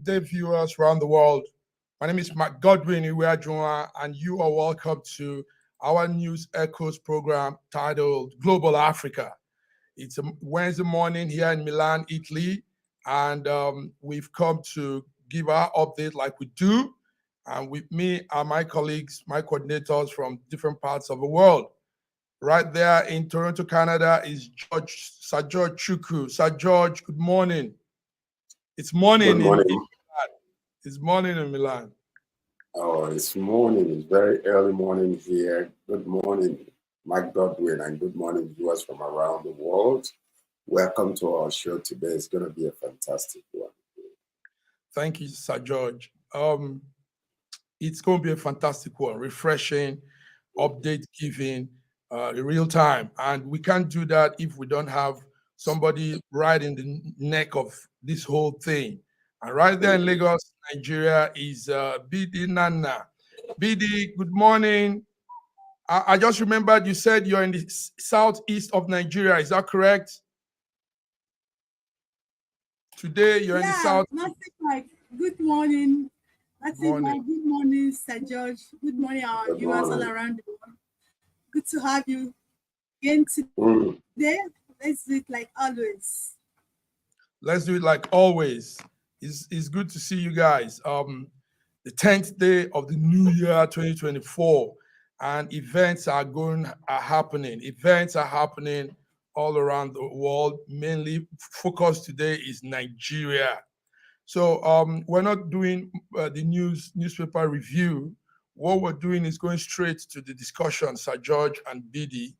good day, viewers around the world. My name is Mark Godwin Iweajunwa, and you are welcome to our News Echoes program titled Global Africa. It's a Wednesday morning here in Milan, Italy, and we've come to give our update like we do. And with me are my colleagues, my coordinators from different parts of the world. Right there in Toronto, Canada is Sir George Chukwu. Sir George, good morning. It's morning. Good morning. In Milan. It's morning in Milan. Oh, it's morning. It's very early morning here. Good morning, Mike Godwin, and good morning, viewers from around the world. Welcome to our show today. It's going to be a fantastic one. Thank you, Sir George. It's going to be a fantastic one, refreshing, update giving, real time. And we can't do that if we don't have somebody right in the neck of this whole thing. And right there in Lagos, Nigeria is BD Nana. BD, good morning. I just remembered you said you're in the southeast of Nigeria. Is that correct? Today you're in the south. Nothing like good morning. That's it, my good morning, Sir George. Good morning, our viewers all around the world. Good to have you again today. Let's do it like always. Let's do it like always. It's good to see you guys. The 10th day of the new year 2024, and events are happening. Events are happening all around the world. Mainly focus today is Nigeria. So we're not doing the newspaper review. What we're doing is going straight to the discussion, Sir George and BD.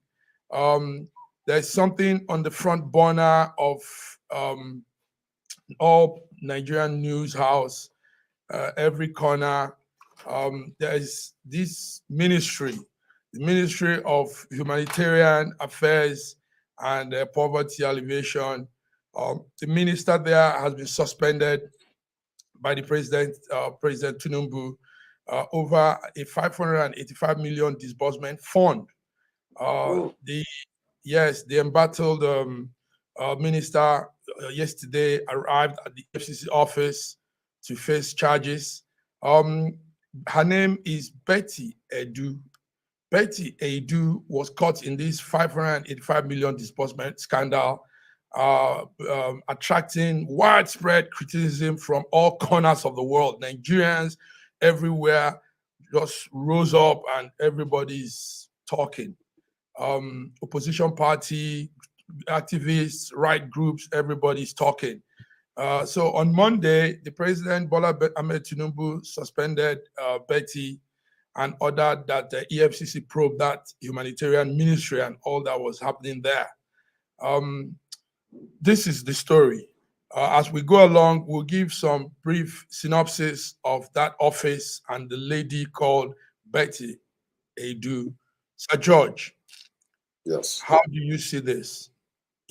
There's something on the front burner of all Nigerian news house, every corner. There's this ministry, the Ministry of Humanitarian Affairs and Poverty Alleviation. The minister there has been suspended by the President Tinubu over a 585 million disbursement fund. The embattled minister yesterday arrived at the EFCC office to face charges. Her name is Betta Edu. Betta Edu was caught in this 585 million disbursement scandal, attracting widespread criticism from all corners of the world. Nigerians everywhere just rose up and everybody's talking. Opposition party, activists, right groups, everybody's talking. So on Monday, the President Bola Ahmed Tinubu suspended Betty and ordered that the EFCC probe that humanitarian ministry and all that was happening there. This is the story. As we go along, we'll give some brief synopsis of that office and the lady called Betta Edu. Sir George, yes. How do you see this?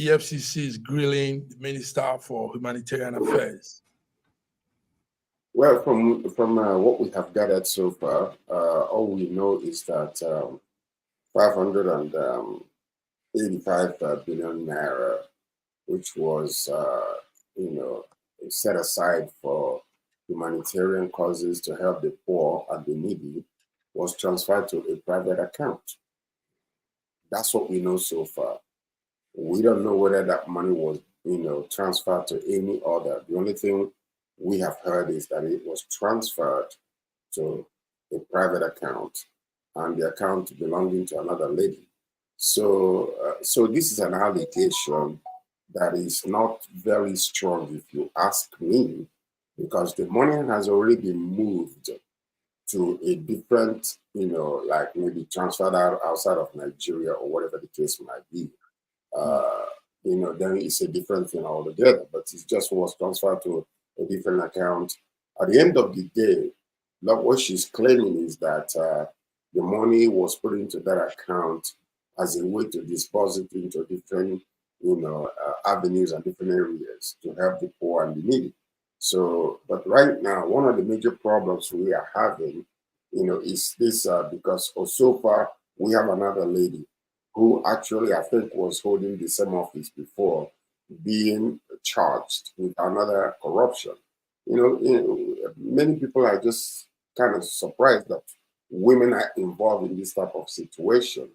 EFCC is grilling the Minister for Humanitarian Affairs. Well, from what we have gathered so far, all we know is that 585 billion naira, which was set aside for humanitarian causes to help the poor and the needy, was transferred to a private account. That's what we know so far. We don't know whether that money was, transferred to any other. The only thing we have heard is that it was transferred to a private account and the account belonging to another lady. So this is an allegation that is not very strong, if you ask me, because the money has already been moved to a different, like maybe transferred outside of Nigeria or whatever the case might be. Then it's a different thing altogether, but it just was transferred to a different account. At the end of the day, what she's claiming is that the money was put into that account as a way to disperse it into different, avenues and different areas to help the poor and the needy. So, but right now, one of the major problems we are having, is this because so far we have another lady who actually I think was holding the same office before, being charged with another corruption. many people are just kind of surprised that women are involved in this type of situation.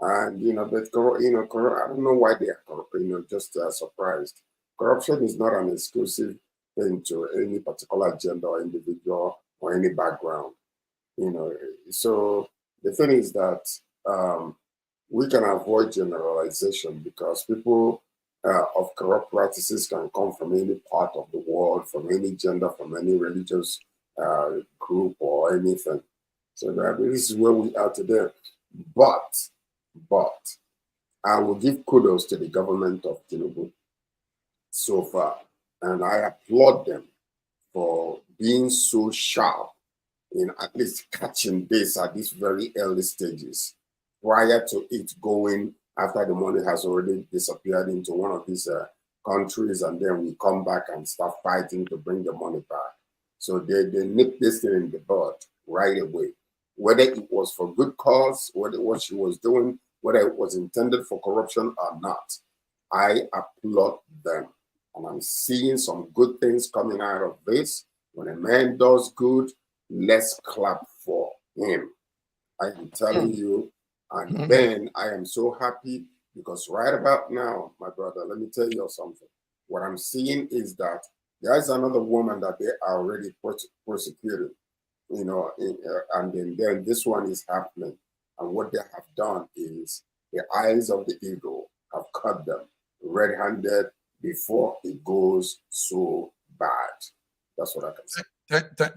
And, but, I don't know why they are, just surprised. Corruption is not an exclusive thing to any particular gender or individual or any background, So the thing is that we can avoid generalization because people of corrupt practices can come from any part of the world, from any gender, from any religious group or anything. So this is where we are today. But I will give kudos to the government of Tinubu so far, and I applaud them for being so sharp in at least catching this at these very early stages, prior to it going after the money has already disappeared into one of these countries, and then we come back and start fighting to bring the money back. So they nipped this thing in the bud right away. Whether it was for good cause, whether what she was doing, whether it was intended for corruption or not, I applaud them. And I'm seeing some good things coming out of this. When a man does good, let's clap for him. I am telling you. And then I am so happy because right about now, my brother, let me tell you something. What I'm seeing is that there is another woman that they are already persecuted, and then this one is happening. And what they have done is the eyes of the eagle have cut them red-handed before it goes so bad. That's what I can say.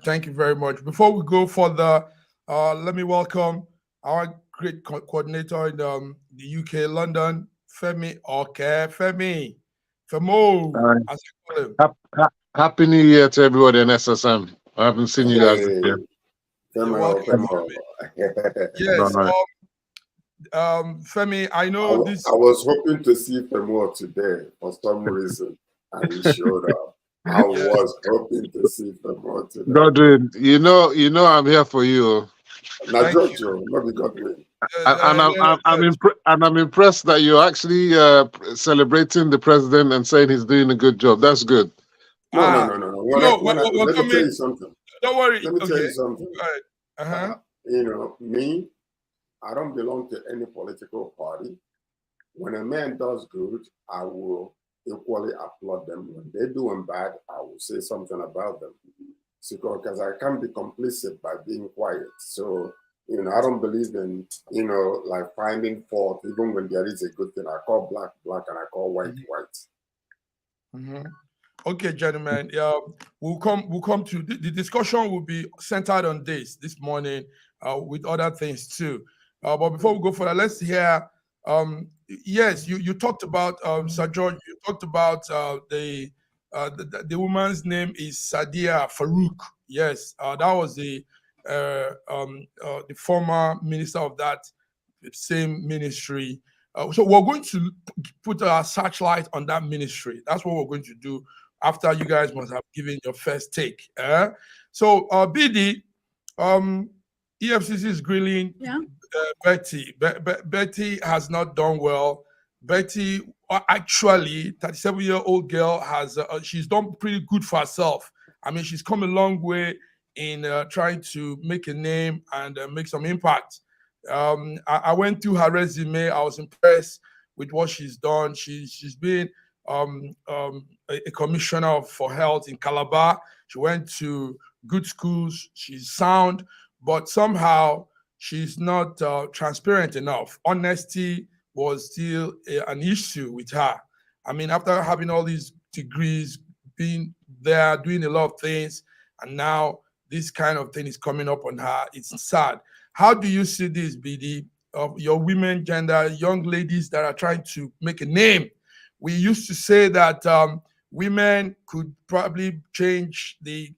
Thank you very much. Before we go further, let me welcome our great coordinator in the UK, London, Femi. Okay, Femo, as you call him. Happy New Year to everybody in SSM. I haven't seen you guys this year. Yes, Femi, I know this. I was hoping to see Femo today for some reason, and he showed up. I was hoping to see Femo today. Godwin, you know I'm here for you. Not Jojo, not the Godwin. And I'm impressed that you're actually celebrating the president and saying he's doing a good job. That's good. No. Let me tell you something. Don't worry. Let me tell you something. Right. Me, I don't belong to any political party. When a man does good, I will equally applaud them. When they're doing bad, I will say something about them. Because I can't be complicit by being quiet. So, I don't believe in, like finding fault, even when there is a good thing. I call black, black, and I call white, white. Okay, gentlemen. We'll come to the discussion will be centered on this morning, with other things too. But before we go further, let's hear. Yes, you talked about Sir George. You talked about the woman's name is Sadia Farouk. Yes, that was the former minister of that same ministry. So we're going to put a searchlight on that ministry. That's what we're going to do after you guys must have given your first take. So BD, EFCC is grilling Betty. Betty has not done well. Betty, actually, 37-year-old girl has she's done pretty good for herself. I mean, she's come a long way in trying to make a name and make some impact. I went through her resume. I was impressed with what she's done. She's been a commissioner for health in Calabar. She went to good schools. She's sound, but somehow she's not transparent enough. Honesty was still an issue with her. I mean, after having all these degrees, being there, doing a lot of things, and now this kind of thing is coming up on her. It's sad. How do you see this, BD, of your women, gender, young ladies that are trying to make a name? We used to say that women could probably change the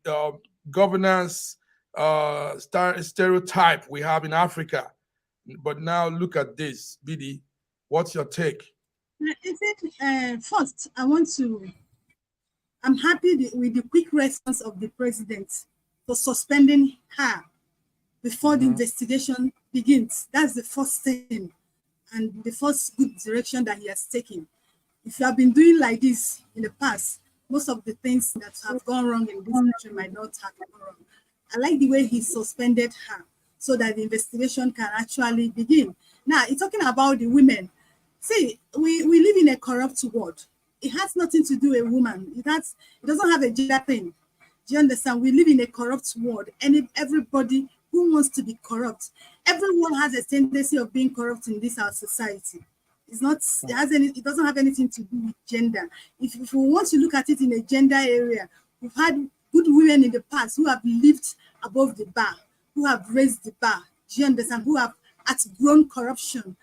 governance stereotype we have in Africa. But now look at this, BD. What's your take? First, I'm happy with the quick response of the president for suspending her before the investigation begins. That's the first thing and the first good direction that he has taken. If you have been doing like this in the past, most of the things that have gone wrong in this country might not have gone wrong. I like the way he suspended her so that the investigation can actually begin. Now, it's talking about the women. See, we live in a corrupt world. It has nothing to do with a woman. It doesn't have a gender thing. Do you understand? We live in a corrupt world, and everybody who wants to be corrupt, everyone has a tendency of being corrupt in this our society. It doesn't have anything to do with gender. If we want to look at it in a gender area, we've had good women in the past who have lived above the bar, who have raised the bar. Do you understand? Who have outgrown corruption.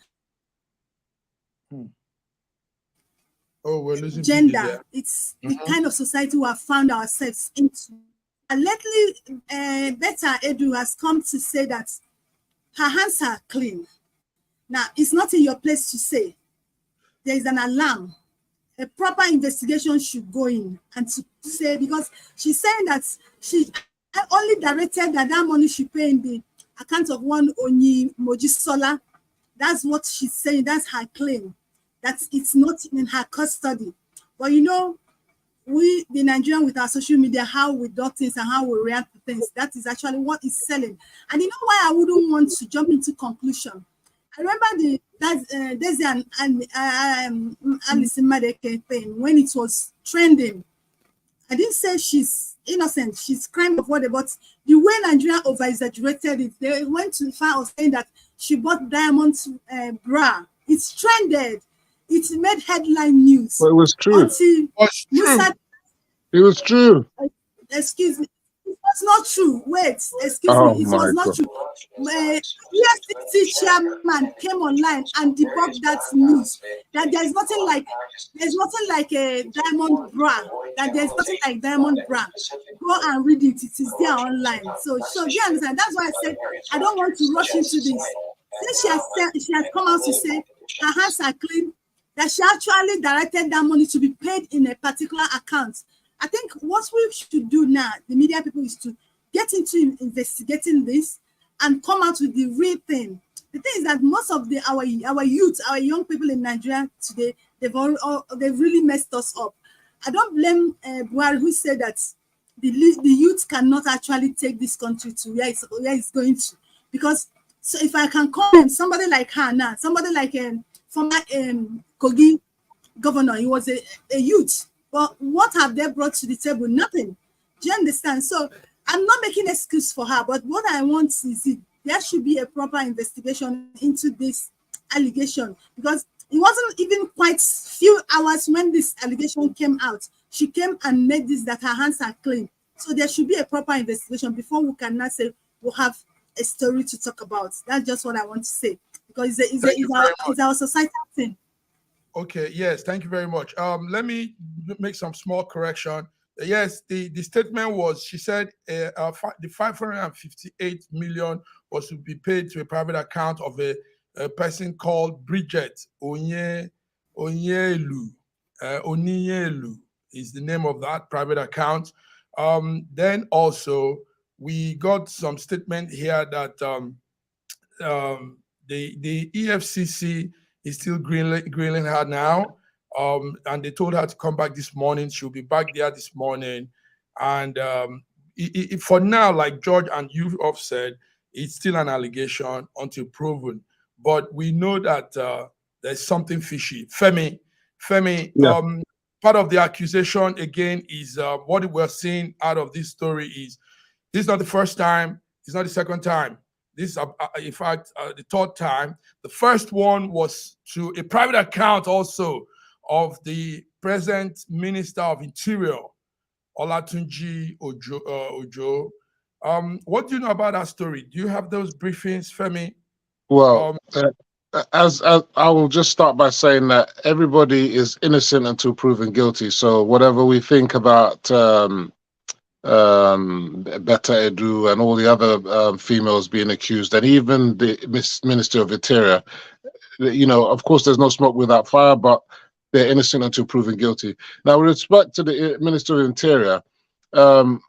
Oh, we're losing gender. It's the kind of society we have found ourselves into. And lately, Betta Edu has come to say that her hands are clean. Now, it's not in your place to say. There is an alarm. A proper investigation should go in and to say, because she's saying that she only directed that money should pay in the account of one Onyi Mojisola. That's what she's saying. That's her claim. That it's not in her custody. But you know, we, the Nigerian, with our social media, how we do things and how we react to things, that is actually what is selling. And you know why I wouldn't want to jump into conclusion? I remember there's an Alison Madeke thing when it was trending. I didn't say she's innocent, she's crime of what, but the way Nigeria over-exaggerated it, they went to the far of saying that she bought diamonds bra. It's trended. It made headline news. Well, it was true. It was true. Excuse me. It was not true. Wait, excuse me. It was not true. EFCC chairman came online and debunked that news. That there's nothing like a diamond bra. That there's nothing like diamond bra. Go and read it. It is there online. So you understand? That's why I said I don't want to rush into this. Since she has come out to say her hands are clean, that she actually directed that money to be paid in a particular account. I think what we should do now, the media people, is to get into investigating this and come out with the real thing. The thing is that most of our youth, our young people in Nigeria today, they've really messed us up. I don't blame Buhari, who said that the youth cannot actually take this country to where it's going to. Because so if I can comment somebody like her now, somebody like former Kogi governor, he was a youth. But what have they brought to the table? Nothing. Do you understand? So I'm not making an excuse for her, but what I want is there should be a proper investigation into this allegation, because it wasn't even quite few hours when this allegation came out. She came and made this that her hands are clean. So there should be a proper investigation before we can now say we'll have a story to talk about. That's just what I want to say, because it's our societal thing. Okay, yes, thank you very much. Let me make some small correction. Yes, the statement was, she said the 558 million was to be paid to a private account of a person called Bridget Onyelu. Onyelu is the name of that private account. Then also, we got some statement here that the EFCC is still grilling her now. And they told her to come back this morning. She'll be back there this morning. And for now, like George and you have said, it's still an allegation until proven. But we know that there's something fishy. Femi, yeah. Part of the accusation, again, is what we're seeing out of this story is, this is not the first time, it's not the second time. This is, in fact, the third time. The first one was to a private account also of the present Minister of Interior, Olatunji Ojo. What do you know about that story? Do you have those briefings, Femi? Well, as I will just start by saying that everybody is innocent until proven guilty. So whatever we think about Betta Edu and all the other females being accused, and even the Minister of Interior, you know, of course, there's no smoke without fire, but they're innocent until proven guilty. Now, with respect to the Minister of Interior, that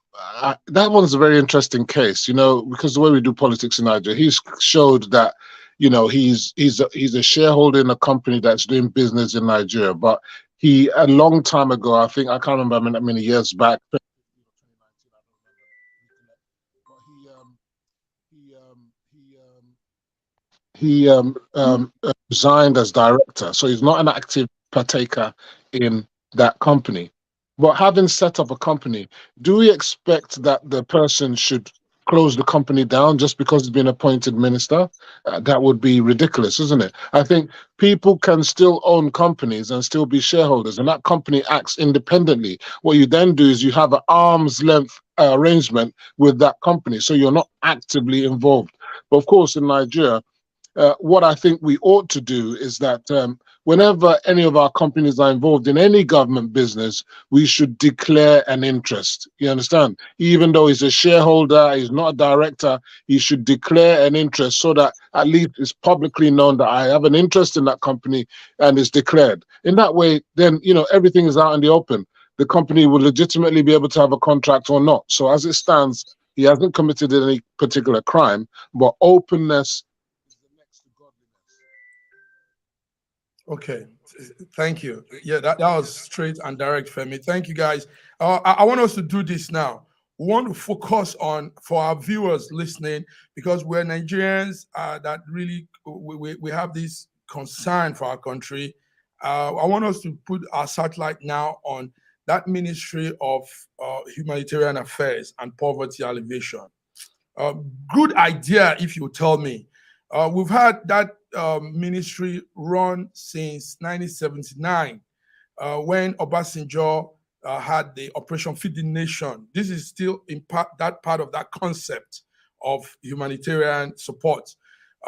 one's a very interesting case, you know, because the way we do politics in Nigeria, he's showed that, you know, he's a shareholder in a company that's doing business in Nigeria, but he a long time ago, I think I can't remember how many years back. He resigned as director, so he's not an active partaker in that company. But having set up a company, do we expect that the person should close the company down just because he's been appointed minister? That would be ridiculous, isn't it? I think people can still own companies and still be shareholders, and that company acts independently. What you then do is you have an arm's length arrangement with that company, so you're not actively involved. But of course, in Nigeria, what I think we ought to do is that whenever any of our companies are involved in any government business, we should declare an interest. You understand? Even though he's a shareholder, he's not a director, he should declare an interest so that at least it's publicly known that I have an interest in that company and it's declared. In that way, then, you know, everything is out in the open. The company will legitimately be able to have a contract or not. So as it stands, he hasn't committed any particular crime, but openness. Okay, thank you. Yeah, that was straight and direct, Femi. Thank you, guys. I want us to do this now. We want to focus on, for our viewers listening, because we're Nigerians that really, we have this concern for our country. I want us to put our satellite now on that Ministry of Humanitarian Affairs and Poverty Alleviation. Good idea, if you tell me. We've had that ministry run since 1979 when Obasanjo had the Operation Feed the Nation. This is still in part of that concept of humanitarian support.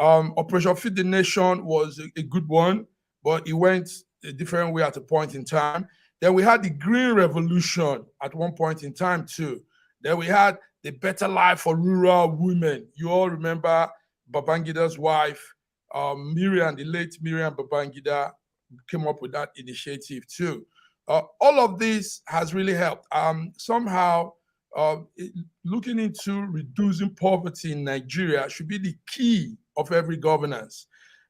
Operation Feed the Nation was a good one, but it went a different way at a point in time. Then we had the Green Revolution at one point in time too. Then we had the Better Life for Rural Women. You all remember Babangida's wife, Miriam, the late Miriam Babangida, came up with that initiative too. All of this has really helped. Somehow, looking into reducing poverty in Nigeria should be the key of every governance.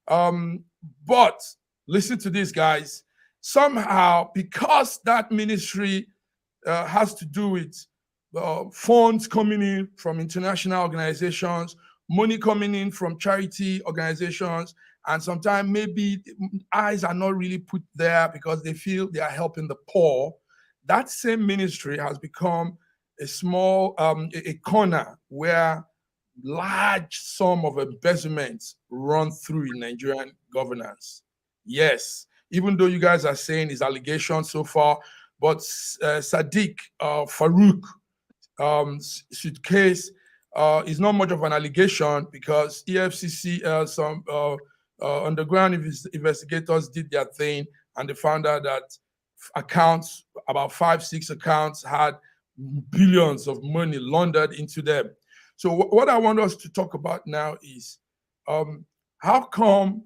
But listen to this, guys. Somehow, because that ministry has to do with funds coming in from international organizations, money coming in from charity organizations, and sometimes maybe eyes are not really put there because they feel they are helping the poor. That same ministry has become a small a corner where large sum of embezzlement run through in Nigerian governance. Yes, even though you guys are saying it's allegations so far, but Sadiq Farouk suitcase is not much of an allegation because EFCC, some underground investigators did their thing and they found out that accounts, about 5-6 accounts, had billions of money laundered into them. So what I want us to talk about now is how come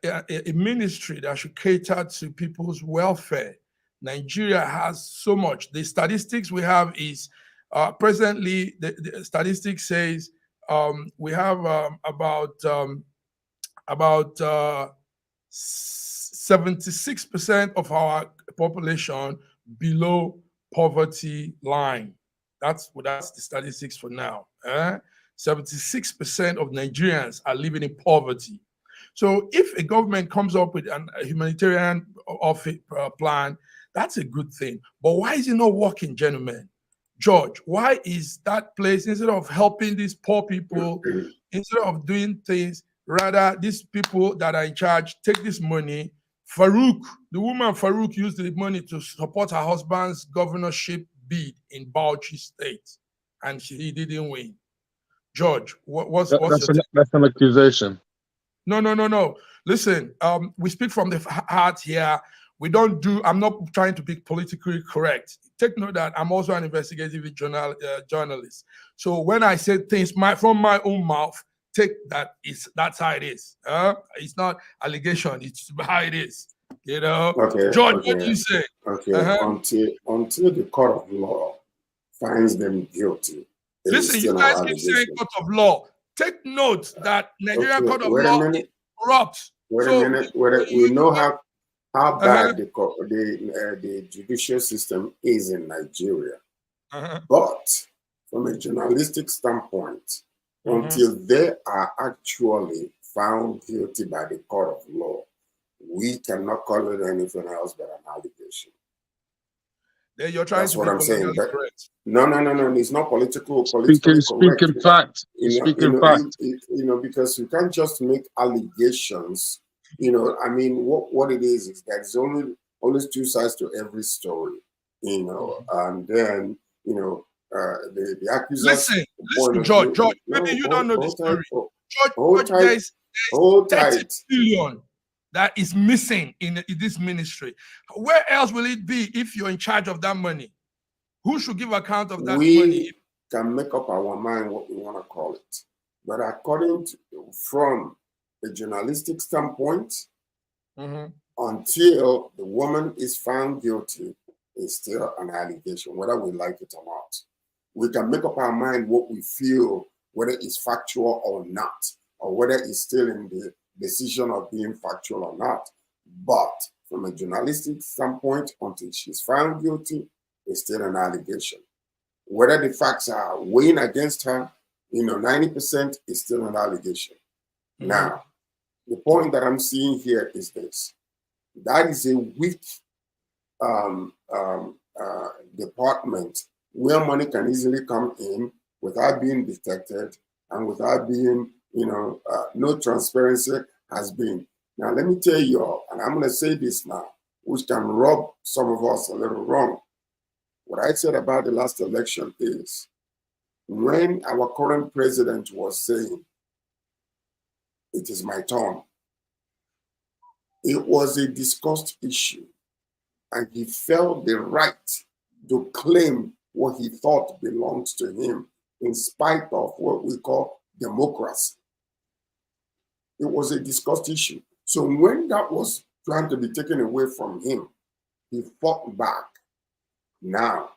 a ministry that should cater to people's welfare, Nigeria has so much. The statistics we have is presently, the statistics says we have about 76% of our population below poverty line. That's the statistics for now. 76% of Nigerians are living in poverty. So if a government comes up with a humanitarian plan, that's a good thing. But why is it not working, gentlemen? George, why is that place, instead of helping these poor people, instead of doing things, rather these people that are in charge take this money? Farouk, the woman Farouk, used the money to support her husband's governorship bid in Bauchi State, and he didn't win. George, what's that's an accusation? No. Listen, we speak from the heart here. I'm not trying to be politically correct. Take note that I'm also an investigative journalist. So when I say things from my own mouth, take that's how it is. It's not allegation, it's how it is. You know? Okay, George, okay. what do you say? Okay, until the court of law finds them guilty. Listen, you guys keep saying court of law. Take note that Nigerian court of law is corrupt. Wait a minute. We know how how bad the judicial system is in Nigeria. But from a journalistic standpoint, until they are actually found guilty by the court of law, we cannot call it anything else but an allegation. You're trying That's to what be I'm saying. But correct. no, it's not politically correct. Speaking fact. Because you can't just make allegations. I mean, what it is that there's only two sides to every story. And then the accusers. Listen, George, maybe you don't know the story. George, there's 30 billion that is missing in this ministry. Where else will it be if you're in charge of that money? Who should give account of that money? We can make up our mind what we want to call it. But from a journalistic standpoint, until the woman is found guilty, it's still an allegation, whether we like it or not. We can make up our mind what we feel, whether it's factual or not, or whether it's still in the decision of being factual or not. But from a journalistic standpoint, until she's found guilty, it's still an allegation. Whether the facts are weighing against her, 90% is still an allegation. Now, the point that I'm seeing here is this. That is a weak department where money can easily come in without being detected and without being, no transparency has been. Now, let me tell you all, and I'm going to say this now, which can rub some of us a little wrong. What I said about the last election is when our current president was saying, it is my turn, it was a discussed issue, and he felt the right to claim what he thought belongs to him in spite of what we call democracy. It was a discussed issue. So when that was trying to be taken away from him, he fought back. Now,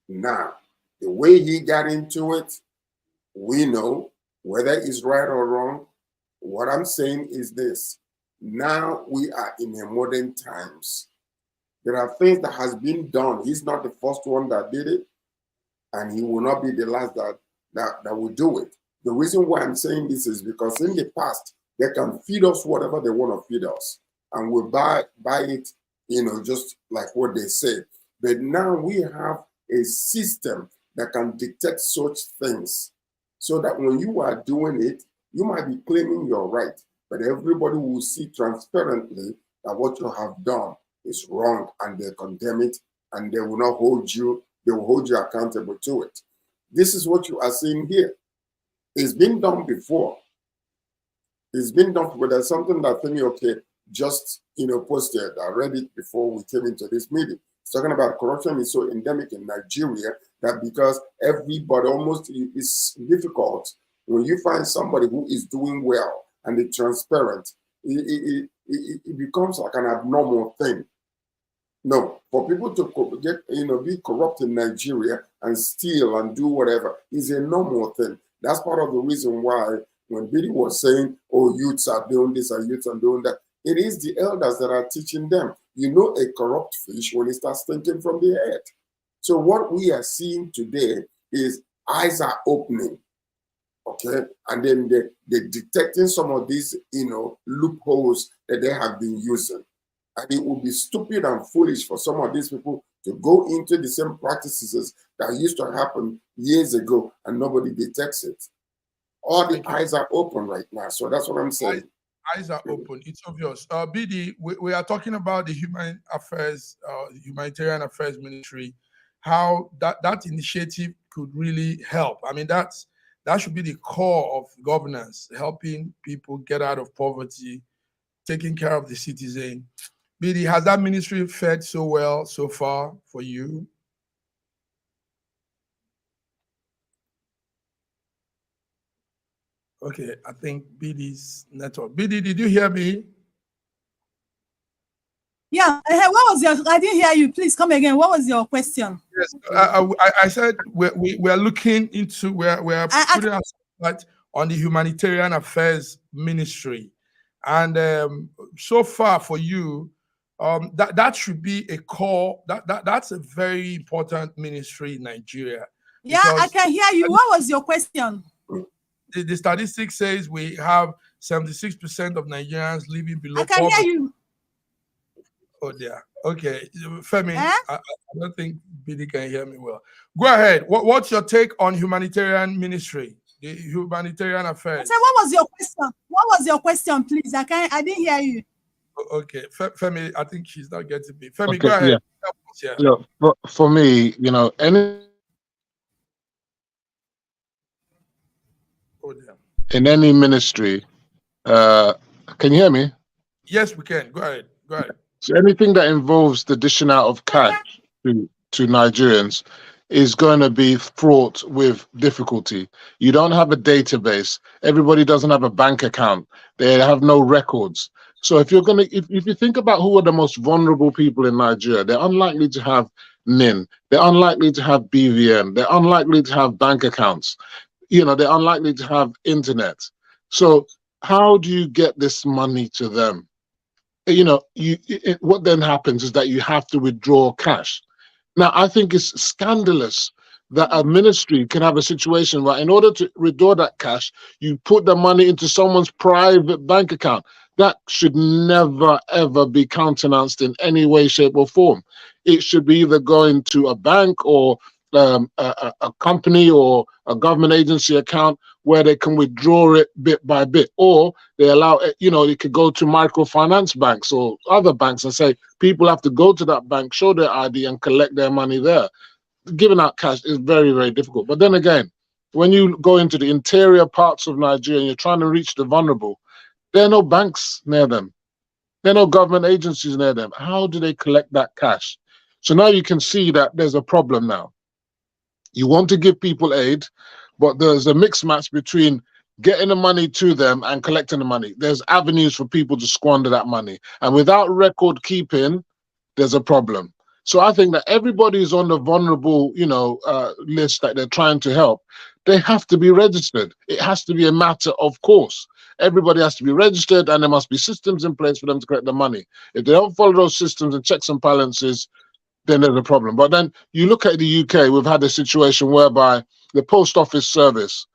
the way he got into it, we know whether it's right or wrong. What I'm saying is this. Now we are in a modern times. There are things that has been done. He's not the first one that did it, and he will not be the last that will do it. The reason why I'm saying this is because in the past, they can feed us whatever they want to feed us, and we'll buy it, just like what they say. But now we have a system that can detect such things so that when you are doing it, you might be claiming you're right, but everybody will see transparently that what you have done is wrong, and they condemn it, and they will not hold you, they will hold you accountable to it. This is what you are seeing here. It's been done before. It's been done before. There's something that Femi just posted. I read it before we came into this meeting. It's talking about corruption is so endemic in Nigeria that because everybody almost is difficult when you find somebody who is doing well and is transparent, it becomes like an abnormal thing. No, for people to be corrupt in Nigeria and steal and do whatever is a normal thing. That's part of the reason why when Biddy was saying, oh, youths are doing this and youths are doing that, it is the elders that are teaching them. You know a corrupt fish when it starts thinking from the head. So what we are seeing today is eyes are opening, okay? And then they're detecting some of these, loopholes that they have been using. And it would be stupid and foolish for some of these people to go into the same practices that used to happen years ago and nobody detects it. All the eyes are open right now. So that's what I'm saying. Eyes are open. It's obvious. BD, we are talking about the Humanitarian Affairs Ministry, how that initiative could really help. I mean, that should be the core of governance, helping people get out of poverty, taking care of the citizen. BD, has that ministry fared so well so far for you? Okay, I think BD's network. BD, did you hear me? Yeah, what was your? I didn't hear you. Please come again. What was your question? Yes, I said we're looking into we're putting our spotlight on the Humanitarian Affairs Ministry, and so far for you, That should be a core. That's a very important ministry in Nigeria. Yeah, I can hear you. What was your question? The statistics says we have 76% of Nigerians living below poverty. I can hear you. Oh dear. Okay, Femi, I don't think Billy can hear me well. Go ahead. What's your take on humanitarian ministry, the humanitarian affairs? So what was your question? What was your question, please? I didn't hear you. Okay, Femi, I think she's not getting me. Femi, okay, go ahead. Yeah. For me, in any ministry, can you hear me? Yes, we can. Go ahead. So anything that involves the dishing out of cash to Nigerians is going to be fraught with difficulty. You don't have a database. Everybody doesn't have a bank account. They have no records. So if you think about who are the most vulnerable people in Nigeria, they're unlikely to have NIN. They're unlikely to have BVN. They're unlikely to have bank accounts. They're unlikely to have internet. So how do you get this money to them? What then happens is that you have to withdraw cash. Now, I think it's scandalous that a ministry can have a situation where in order to withdraw that cash, you put the money into someone's private bank account. That should never, ever be countenanced in any way, shape, or form. It should be either going to a bank or a company or a government agency account where they can withdraw it bit by bit, or they allow it could go to microfinance banks or other banks and say people have to go to that bank, show their ID and collect their money there. Giving out cash is very, very difficult. But then again, when you go into the interior parts of Nigeria and you're trying to reach the vulnerable, there are no banks near them. There are no government agencies near them. How do they collect that cash? So now you can see that there's a problem now. You want to give people aid, but there's a mixed match between getting the money to them and collecting the money. There's avenues for people to squander that money. And without record keeping, there's a problem. So I think that everybody is on the vulnerable, list that they're trying to help. They have to be registered. It has to be a matter of course. Everybody has to be registered and there must be systems in place for them to collect the money. If they don't follow those systems and checks and balances, then there's a problem. But then you look at the UK, we've had a situation whereby the post office service,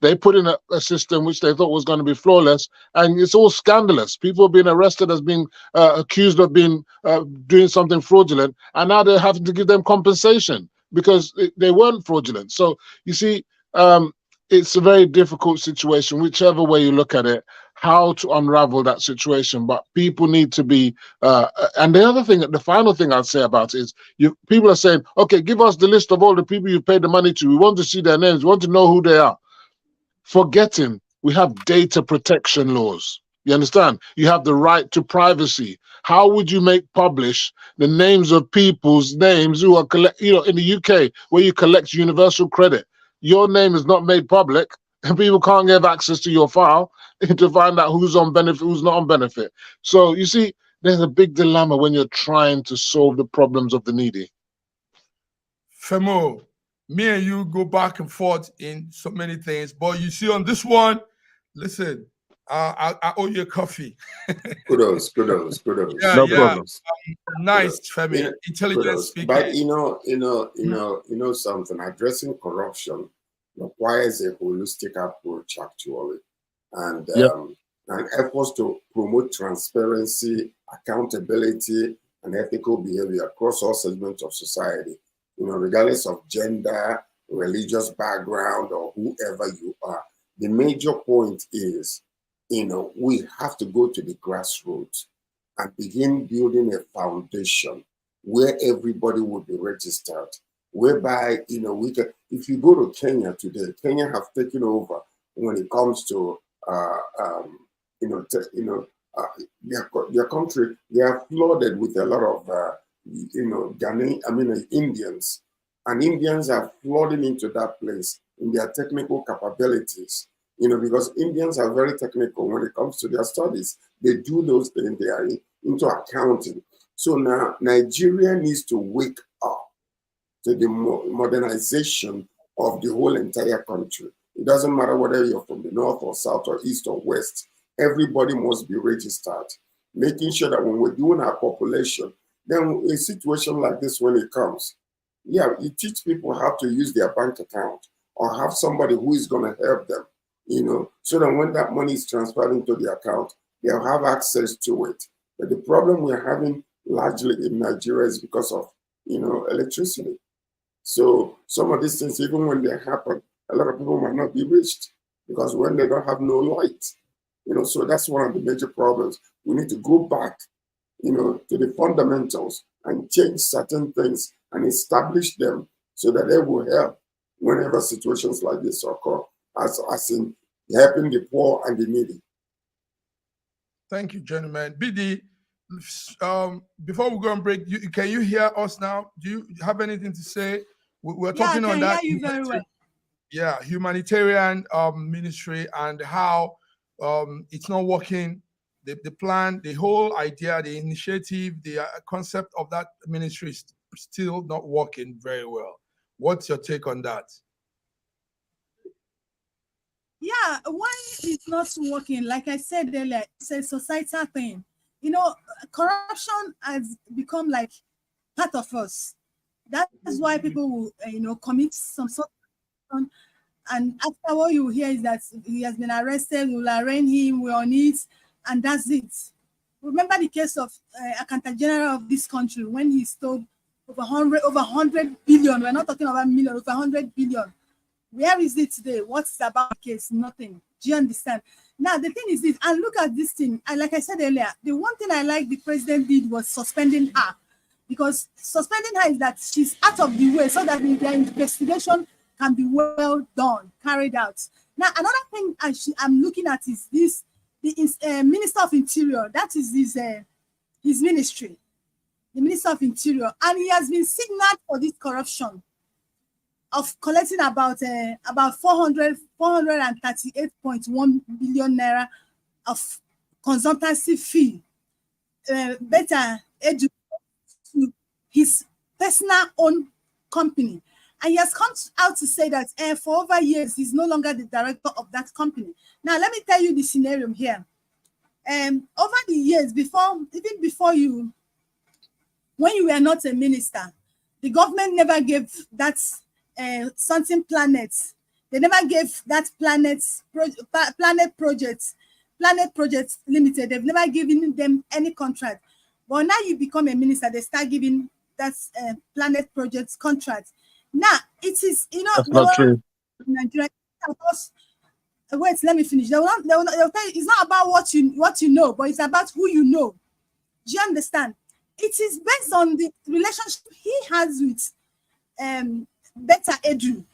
they put in a system which they thought was going to be flawless, and it's all scandalous. People are being arrested as being accused of being doing something fraudulent, and now they're having to give them compensation because they weren't fraudulent. So you see, it's a very difficult situation, whichever way you look at it, how to unravel that situation. But people need to be, and the final thing I'd say about it is, people are saying, okay, give us the list of all the people you paid the money to. We want to see their names. We want to know who they are. Forgetting we have data protection laws. You understand? You have the right to privacy. How would you make publish the names of people's names who are in the UK where you collect universal credit? Your name is not made public and people can't have access to your file to find out who's on benefit, who's not on benefit. So you see, there's a big dilemma when you're trying to solve the problems of the needy. Femo, me and you go back and forth in so many things, but you see on this one, listen, I owe you a coffee. Kudos. Yeah, no problem. Nice, Femi. Intelligent speaking. But you know something. Addressing corruption requires a holistic approach, actually, and efforts to promote transparency, accountability, and ethical behavior across all segments of society. Regardless of gender, religious background, or whoever you are. The major point is, we have to go to the grassroots and begin building a foundation where everybody will be registered, whereby, we can, if you go to Kenya today, Kenya have taken over when it comes to, their country. They are flooded with a lot of, Indians, and Indians are flooding into that place in their technical capabilities, because Indians are very technical when it comes to their studies. They do those things, they are into accounting. So now Nigeria needs to wake up to the modernization of the whole entire country. It doesn't matter whether you're from the north or south or east or west. Everybody must be registered. making sure that when we're doing our population, then a situation like this, when it comes, yeah, you teach people how to use their bank account or have somebody who is going to help them, you know, so that when that money is transferred into the account, they'll have access to it. But the problem we're having largely in Nigeria is because of, you know, electricity. So some of these things, even when they happen, a lot of people might not be reached because when they don't have no light, you know, so that's one of the major problems. We need to go back, you know, to the fundamentals and change certain things and establish them so that they will help whenever situations like this occur, as in helping the poor and the needy. Thank you, gentlemen. BD, before we go on break, can you hear us now? Do you have anything to say? We're talking on that. Hear you very well. Yeah, humanitarian ministry and how it's not working. The plan, the whole idea, the initiative, the concept of that ministry is still not working very well. What's your take on that? Yeah, why it's not working? Like I said earlier, it's a societal thing. You know, corruption has become like part of us. That's why people will, you know, commit some sort of, and after what you hear is that he has been arrested, we'll arraign him, we're on it, and that's it. Remember the case of Accountant General of this country when he stole over 100 billion. We're not talking about million, over 100 billion. Where is it today? What's about the case? Nothing. Do you understand? Now, the thing is this, and look at this thing. And like I said earlier, the one thing I like the president did was suspending her. Because suspending her is that she's out of the way so that the investigation can be well done, carried out. Now, another thing I'm looking at is this, the Minister of Interior. That is his ministry, the Minister of Interior. And he has been signaled for this corruption of collecting about 438.1 billion naira of consultancy fee. Betta Edu to his personal own company. And he has come out to say that for over years, he's no longer the director of that company. Now, let me tell you the scenario here. Over the years, even before you, when you were not a minister, the government never gave that something planet. They never gave that Planet Projects Limited. They've never given them any contract. But now you become a minister, they start giving that Planet Projects contract. Now it is, you know, that's not true. Nigeria, wait, let me finish. They'll tell you it's not about what you know, but it's about who you know. Do you understand? It is based on the relationship he has with Betta Edu.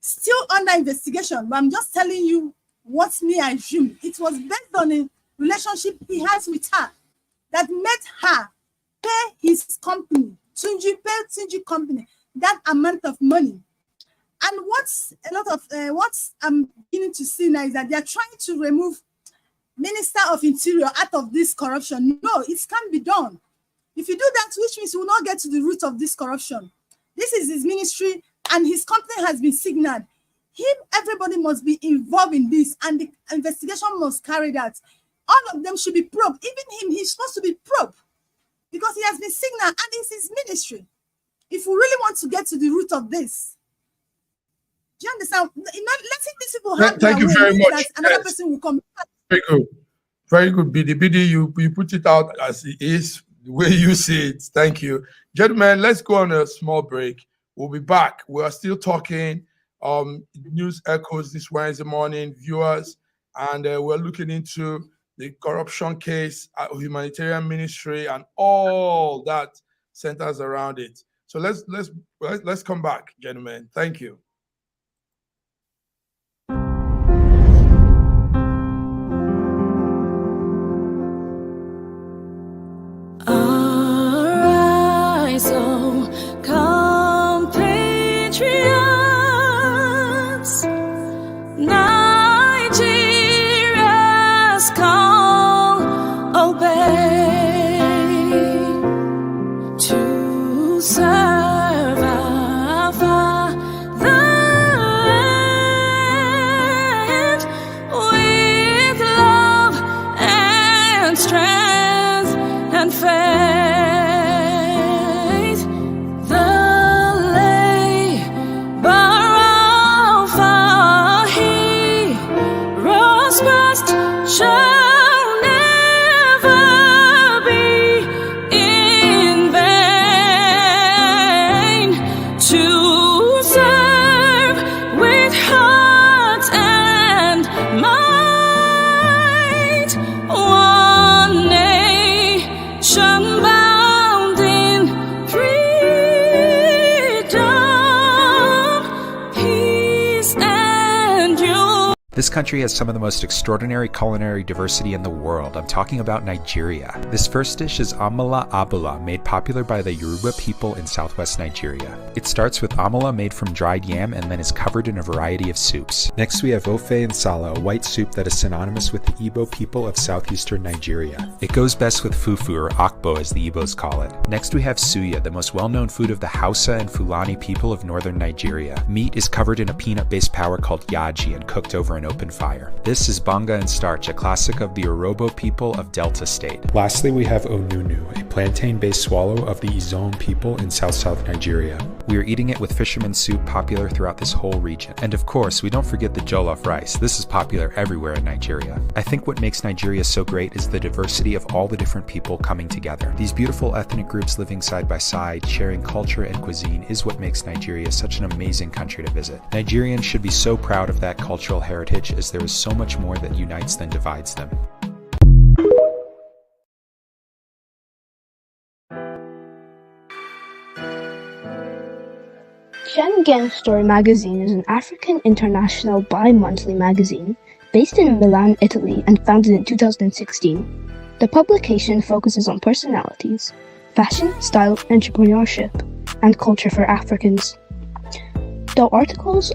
Still under investigation, but I'm just telling you what me I assume. It was based on a relationship he has with her that made her pay his company, Tunji company, that amount of money. And what I'm beginning to see now is that they are trying to remove Minister of Interior out of this corruption. No, it can't be done. If you do that, which means you will not get to the root of this corruption. This is his ministry, and his company has been signaled. Everybody must be involved in this, and the investigation must carry out. All of them should be probed. Even him, he's supposed to be probed because he has been signaled, and it's his ministry. If we really want to get to the root of this, do you understand? Letting these people have Thank you very much. That another person will come. Very good. Very good, BD. BD, you put it out as it is, the way you see it. Thank you. Gentlemen, let's go on a small break. We'll be back. We are still talking news echoes this Wednesday morning, viewers, and we're looking into the corruption case at Humanitarian Ministry and all that centers around it. So let's come back, gentlemen. Thank you. Arise, oh, compatriots, Nigeria's call, obey to serve our Father. country has some of the most extraordinary culinary diversity in the world. I'm talking about Nigeria. This first dish is amala abula, made popular by the Yoruba people in southwest Nigeria. It starts with amala made from dried yam and then is covered in a variety of soups. Next we have ofe nsala, a white soup that is synonymous with the Igbo people of southeastern Nigeria. It goes best with fufu, or akbo as the Igbos call it. Next we have suya, the most well-known food of the Hausa and Fulani people of northern Nigeria. Meat is covered in a peanut-based powder called yaji and cooked over an open fire. This is banga and starch, a classic of the Urhobo people of Delta State. Lastly, we have onunu, a plantain-based swallow of the Izon people in south-south Nigeria. We are eating it with fisherman soup, popular throughout this whole region. And of course, we don't forget the jollof rice. This is popular everywhere in Nigeria. I think what makes Nigeria so great is the diversity of all the different people coming together. These beautiful ethnic groups living side by side, sharing culture and cuisine is what makes Nigeria such an amazing country to visit. Nigerians should be so proud of that cultural heritage, as there is so much more that unites than divides them. Schengen Story magazine is an African international bi-monthly magazine based in Milan, Italy, and founded in 2016. The publication focuses on personalities, fashion, style, entrepreneurship, and culture for Africans. Though articles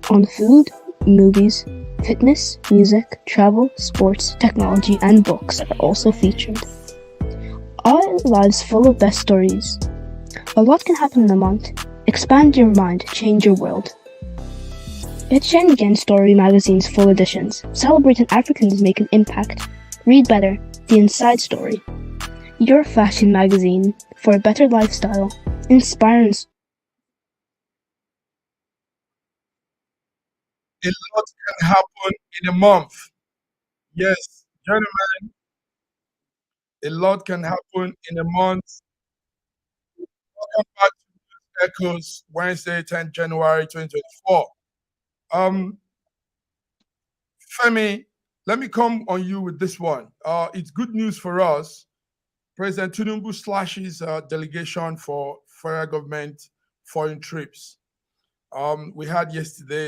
on food, movies, fitness, music, travel, sports, technology, and books are also featured. Our lives full of best stories. A lot can happen in a month. Expand your mind, change your world. Get Schengen Story magazine's full editions. Celebrating Africans make an impact. Read better, the inside story. Your fashion magazine for a better lifestyle. Inspiring. A lot can happen in a month. Yes, gentlemen, a lot can happen in a month. Welcome back to Echoes, Wednesday, 10th January 2024. Femi, let me come on you with this one. It's good news for us. President Tinubu slashes delegation for federal government foreign trips. We had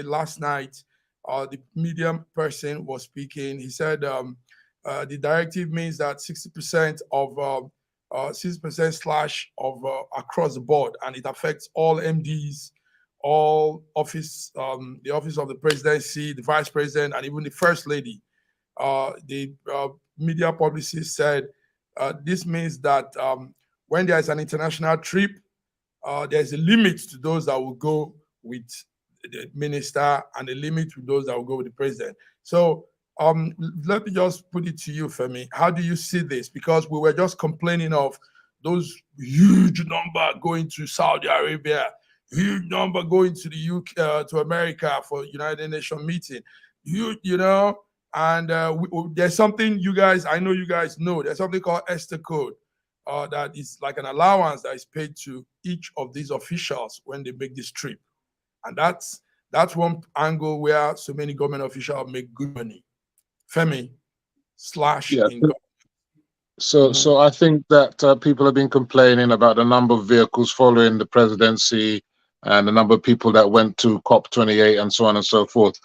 last night, the media person was speaking. He said the directive means that 60% of 6% slash of across the board, and it affects all MDs, all office, the office of the presidency, the vice president, and even the first lady. The media publicist said this means that when there is an international trip, there's a limit to those that will go with the minister and a limit to those that will go with the president. So let me just put it to you, Femi. How do you see this? Because we were just complaining of those huge number going to Saudi Arabia, huge number going to the UK, to America for United Nations meeting, and there's something I know you guys know, there's something called Esther Code that is like an allowance that is paid to each of these officials when they make this trip. And that's one angle where so many government officials make good money. Femi, slash income. So I think that people have been complaining about the number of vehicles following the presidency and the number of people that went to COP28 and so on and so forth.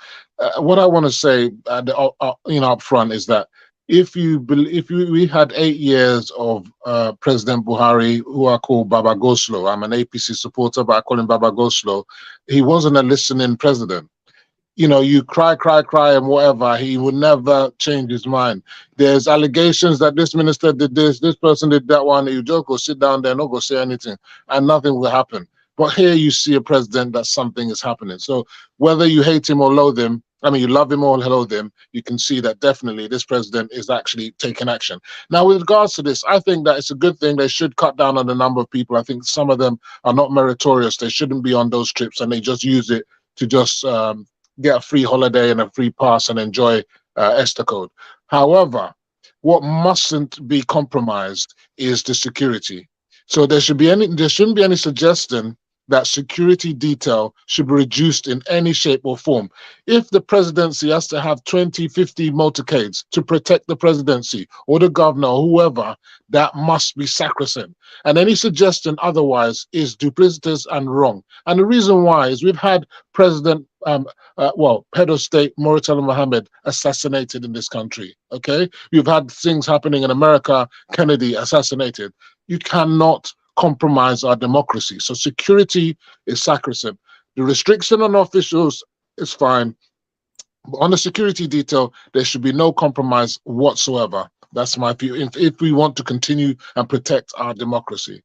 What I want to say, up front, is that we had 8 years of President Buhari, who I call Baba Goslow. I'm an APC supporter, but I call him Baba Goslow. He wasn't a listening president. You cry, and whatever, he would never change his mind. There's allegations that this minister did this person did that one. You just go sit down there, not go say anything, and nothing will happen. But here you see a president that something is happening. So whether you hate him or loathe him, you love him or loathe him, you can see that definitely this president is actually taking action. Now, with regards to this, I think that it's a good thing. They should cut down on the number of people. I think some of them are not meritorious. They shouldn't be on those trips, and they just use it to just get a free holiday and a free pass and enjoy Esther Code. However, what mustn't be compromised is the security. So there shouldn't be any suggestion that security detail should be reduced in any shape or form. If the presidency has to have 20, 50 motorcades to protect the presidency or the governor or whoever, that must be sacrosanct. And any suggestion otherwise is duplicitous and wrong. And the reason why is we've had President head of state Murtala Mohammed assassinated in this country. Okay, you've had things happening in America, Kennedy assassinated. You cannot compromise our democracy. So security is sacrosanct. The restriction on officials is fine. But on the security detail, there should be no compromise whatsoever. That's my view. If we want to continue and protect our democracy.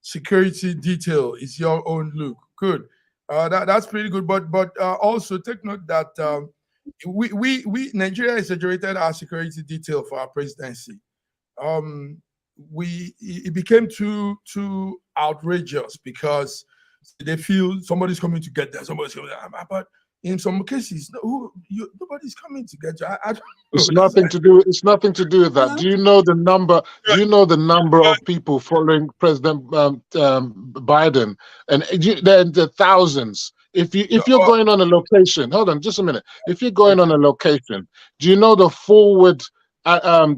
Security detail is your own look. Good. That's pretty good. But also take note that we Nigeria exaggerated our security detail for our presidency. It became too outrageous because they feel somebody's coming to get them. Somebody's coming. But in some cases, nobody's coming to get you. I don't know. It's nothing to do. It's nothing to do with that. Do you know the number? Do you know the number of people following President Biden? And the thousands. If you're going on a location, hold on, just a minute. If you're going on a location, do you know the forward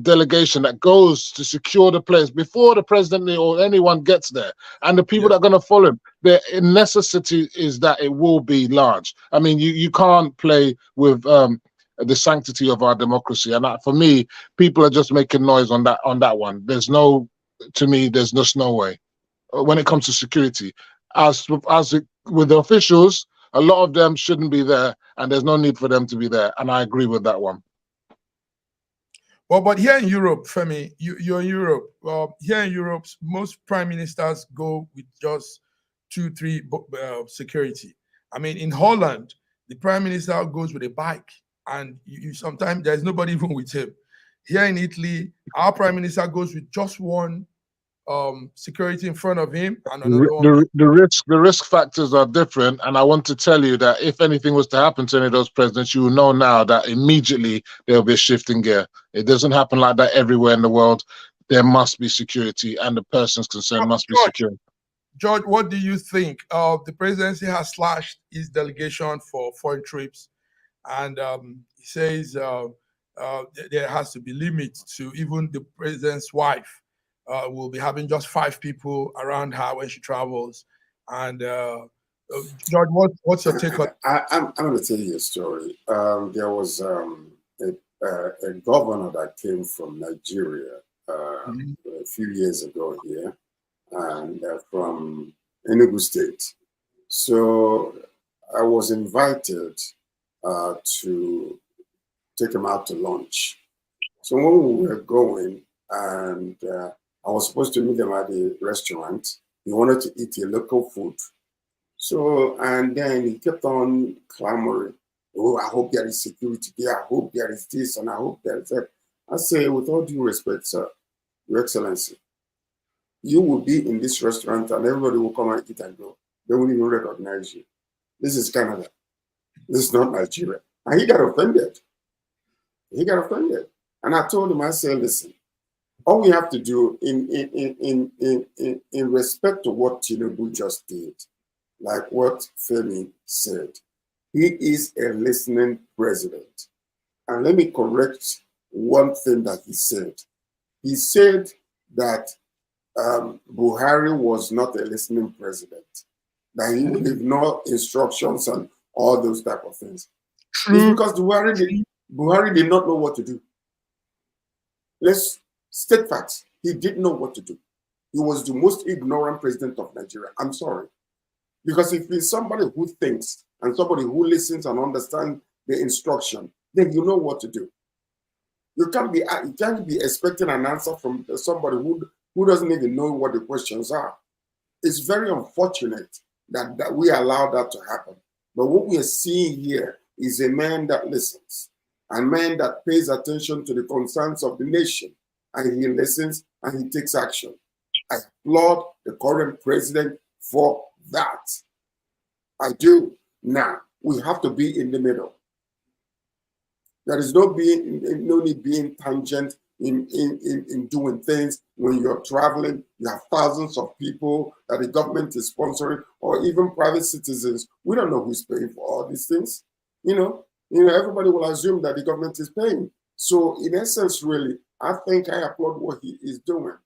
delegation that goes to secure the place before the president or anyone gets there, and the people that are going to follow him? The necessity is that it will be large. I mean, you can't play with the sanctity of our democracy, and for me, people are just making noise on that one. There's no way when it comes to security. As with the officials, a lot of them shouldn't be there, and there's no need for them to be there. And I agree with that one. Well, but here in Europe, Femi, you're in Europe. Here in Europe, most prime ministers go with just 2-3 security. I mean, in Holland, the prime minister goes with a bike, and you sometimes there's nobody even with him. Here in Italy, our prime minister goes with just one security in front of him, and another one. The risk factors are different, and I want to tell you that if anything was to happen to any of those presidents, you will know now that immediately there'll be a shift in gear. It doesn't happen like that everywhere in the world. There must be security, and the persons concerned must be secure. George, what do you think? The presidency has slashed its delegation for foreign trips, and he says there has to be limits to even the president's wife. Will be having just 5 people around her when she travels. And George, what's your take on? I'm going to tell you a story. There was a governor that came from Nigeria a few years ago here, and from Enugu State. So I was invited to take him out to lunch. So when we were going, and I was supposed to meet them at the restaurant. He wanted to eat a local food. So, and then he kept on clamoring, oh, I hope there is security there. I hope there is this, and I hope there is that. I say, with all due respect, sir, Your Excellency, you will be in this restaurant and everybody will come and eat and go. They won't even recognize you. This is Canada. This is not Nigeria. And he got offended. He got offended. And I told him, I said, listen, all we have to do in respect to what Tinubu just did, like what Femi said, he is a listening president. And let me correct one thing that he said. He said that Buhari was not a listening president, that he would ignore instructions and all those type of things. It's because Buhari did not know what to do. Let's state facts. He didn't know what to do. He was the most ignorant president of Nigeria. I'm sorry. Because if he's somebody who thinks and somebody who listens and understands the instruction, then you know what to do. You can't be expecting an answer from somebody who doesn't even know what the questions are. It's very unfortunate that we allow that to happen. But what we are seeing here is a man that listens, a man that pays attention to the concerns of the nation, and he listens and he takes action. I applaud the current president for that. I do. Now, we have to be in the middle. There is no need being tangent in doing things. When you're traveling, you have thousands of people that the government is sponsoring, or even private citizens. We don't know who's paying for all these things. You know, everybody will assume that the government is paying. So in essence, really, I think I applaud what he is doing.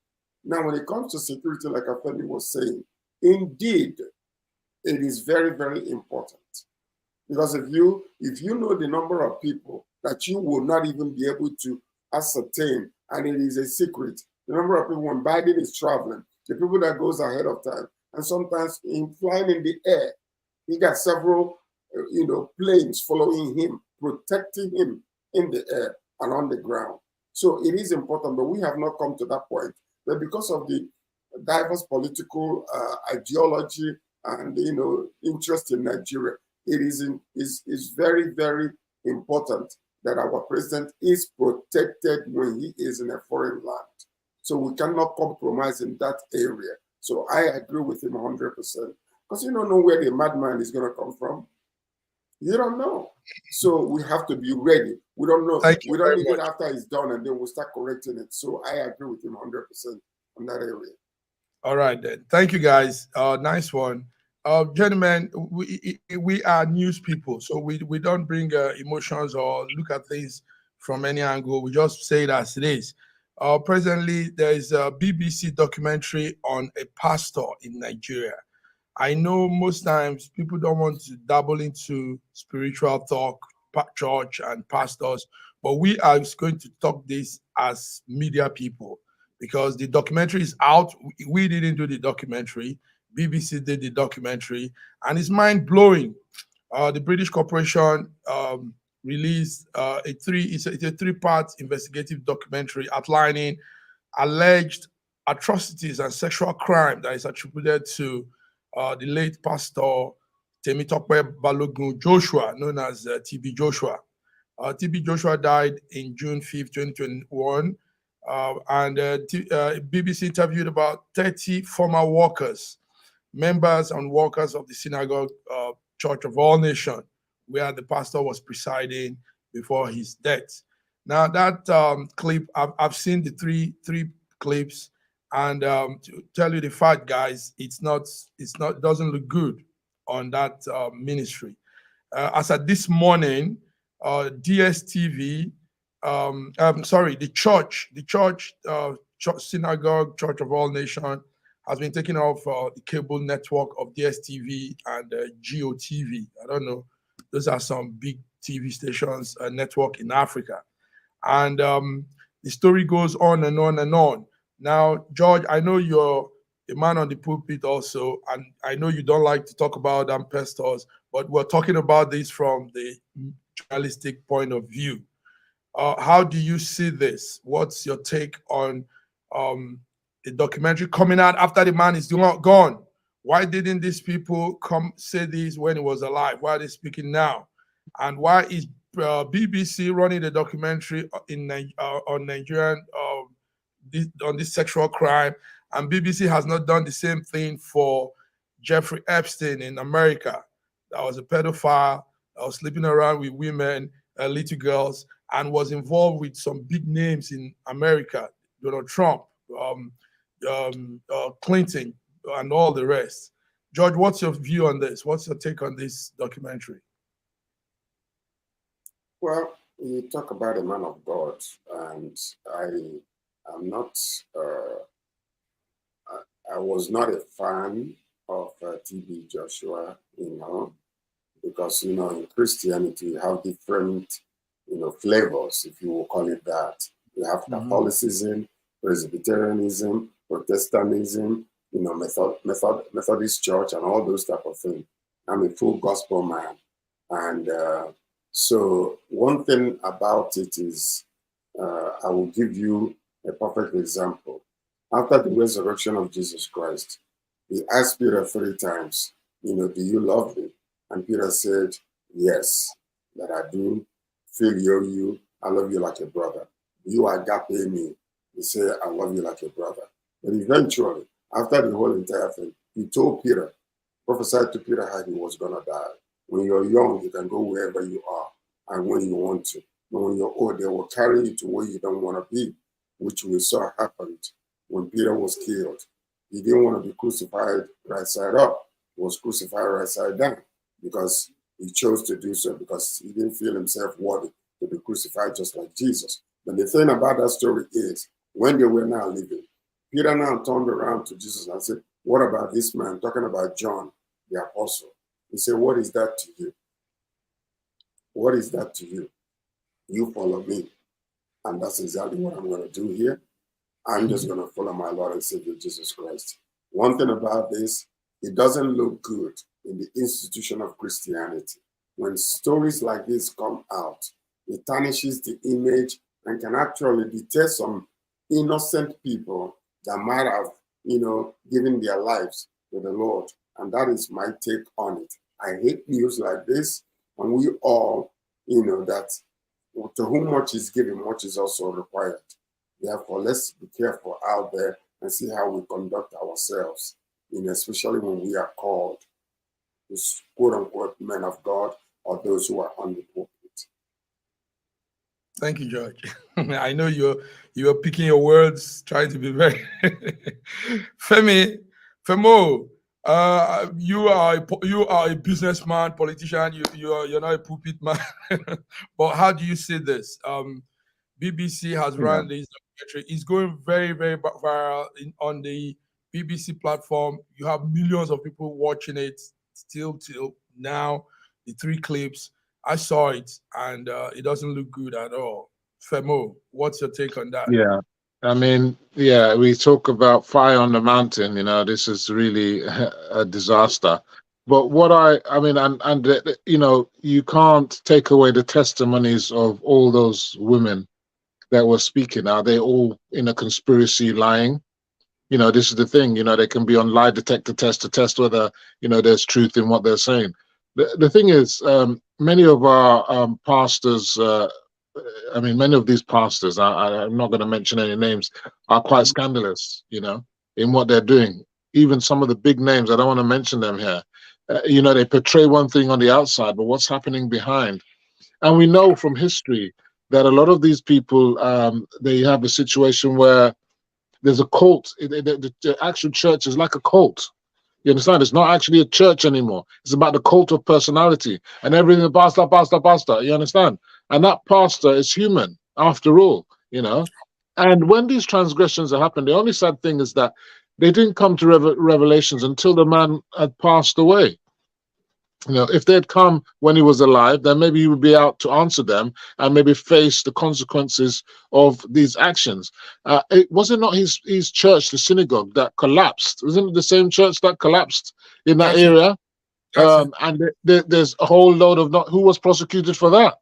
Now, when it comes to security, like Afeni was saying, indeed, it is very, very important Because if you know the number of people that you will not even be able to ascertain, and it is a secret, the number of people when Biden is traveling, the people that goes ahead of time, and sometimes in flying in the air, he got several, planes following him, protecting him in the air and on the ground. So it is important, but we have not come to that point. But because of the diverse political ideology and interest in Nigeria, it is very, very important that our president is protected when he is in a foreign land. So we cannot compromise in that area. So I agree with him 100%. Because you don't know where the madman is going to come from. You don't know. So we have to be ready. We don't know. We don't need it after it's done, and then we'll start correcting it. So I agree with him 100% on that area. All right, then. Thank you, guys. Nice one. Gentlemen, we are news people, so we don't bring emotions or look at things from any angle. We just say it as it is. Presently, there is a BBC documentary on a pastor in Nigeria. I know most times people don't want to dabble into spiritual talk, church and pastors, but we are going to talk this as media people because the documentary is out. We didn't do the documentary. BBC did the documentary, and it's mind-blowing. The British Corporation released a three-part investigative documentary outlining alleged atrocities and sexual crime that is attributed to the late pastor Temitope Balogun Joshua, known as TB Joshua. TB Joshua died in June 5th, 2021, and BBC interviewed about 30 former workers, members and workers of the Synagogue Church of All Nations, where the pastor was presiding before his death. Now that clip, I've seen the three clips, and to tell you the fact, guys, it doesn't look good on that ministry. As at this morning, DSTV, the church Synagogue Church of All Nations has been taken off the cable network of DSTV and GOTV. I don't know. Those are some big TV stations, network in Africa. And the story goes on and on and on. Now, George, I know you're a man on the pulpit also, and I know you don't like to talk about pastors, but we're talking about this from the journalistic point of view. How do you see this? What's your take on the documentary coming out after the man is gone? Why didn't these people come say this when he was alive? Why are they speaking now? And why is BBC running the documentary on Nigerian on this sexual crime, and BBC has not done the same thing for Jeffrey Epstein in America? That was a pedophile that was sleeping around with women, little girls, and was involved with some big names in America, Donald Trump, Clinton, and all the rest. George, what's your view on this? What's your take on this documentary? Well, you talk about a man of God, and I'm not, I was not a fan of TB Joshua, because, in Christianity, you have different, flavors, if you will call it that. You have Catholicism, Presbyterianism, Protestantism, Methodist Church, and all those type of things. I'm a full gospel man. And so one thing about it is, I will give you a perfect example. After the resurrection of Jesus Christ, he asked Peter 3 times, do you love me? And Peter said, yes, that I do. Filial you, I love you like a brother. You agape me. He said, I love you like a brother. But eventually, after the whole entire thing, he told Peter, prophesied to Peter how he was going to die. When you're young, you can go wherever you are and when you want to. But when you're old, they will carry you to where you don't want to be, which we saw happened when Peter was killed. He didn't want to be crucified right side up. He was crucified right side down because he chose to do so because he didn't feel himself worthy to be crucified just like Jesus. But the thing about that story is, when they were now living, Peter now turned around to Jesus and said, what about this man? Talking about John, the apostle. He said, what is that to you? What is that to you? You follow me. And that's exactly what I'm going to do here. I'm just going to follow my Lord and Savior Jesus Christ. One thing about this, it doesn't look good in the institution of Christianity. When stories like this come out, it tarnishes the image and can actually deter some innocent people that might have, given their lives to the Lord. And that is my take on it. I hate news like this, and we all, that to whom much is given, much is also required. Therefore, let's be careful out there and see how we conduct ourselves, especially when we are called to quote-unquote men of God or those who are on the pulpit. Thank you, George. I know you're picking your words, trying to be very Femo, you are a businessman, politician. You're not a pulpit man. But how do you see this? BBC has run this documentary. It's going very, very viral on the BBC platform. You have millions of people watching it still till now. The 3 clips, I saw it, and it doesn't look good at all. Femo, what's your take on that? Yeah, I mean, yeah, we talk about fire on the mountain. This is really a disaster. But what I mean, and you can't take away the testimonies of all those women that were speaking. Are they all in a conspiracy lying? This is the thing. They can be on lie detector test to test whether there's truth in what they're saying. The thing is, many of our pastors, many of these pastors, I'm not going to mention any names, are quite scandalous, in what they're doing. Even some of the big names, I don't want to mention them here. They portray one thing on the outside, but what's happening behind? And we know from history that a lot of these people, they have a situation where there's a cult. The actual church is like a cult. You understand? It's not actually a church anymore. It's about the cult of personality and everything. Pastor. You understand? And that pastor is human, after all. And when these transgressions are happening, the only sad thing is that they didn't come to revelations until the man had passed away. If they had come when he was alive, then maybe he would be out to answer them and maybe face the consequences of these actions. It wasn't not his church, the synagogue, that collapsed. Wasn't it the same church that collapsed in that area? And there's a whole load of who was prosecuted for that.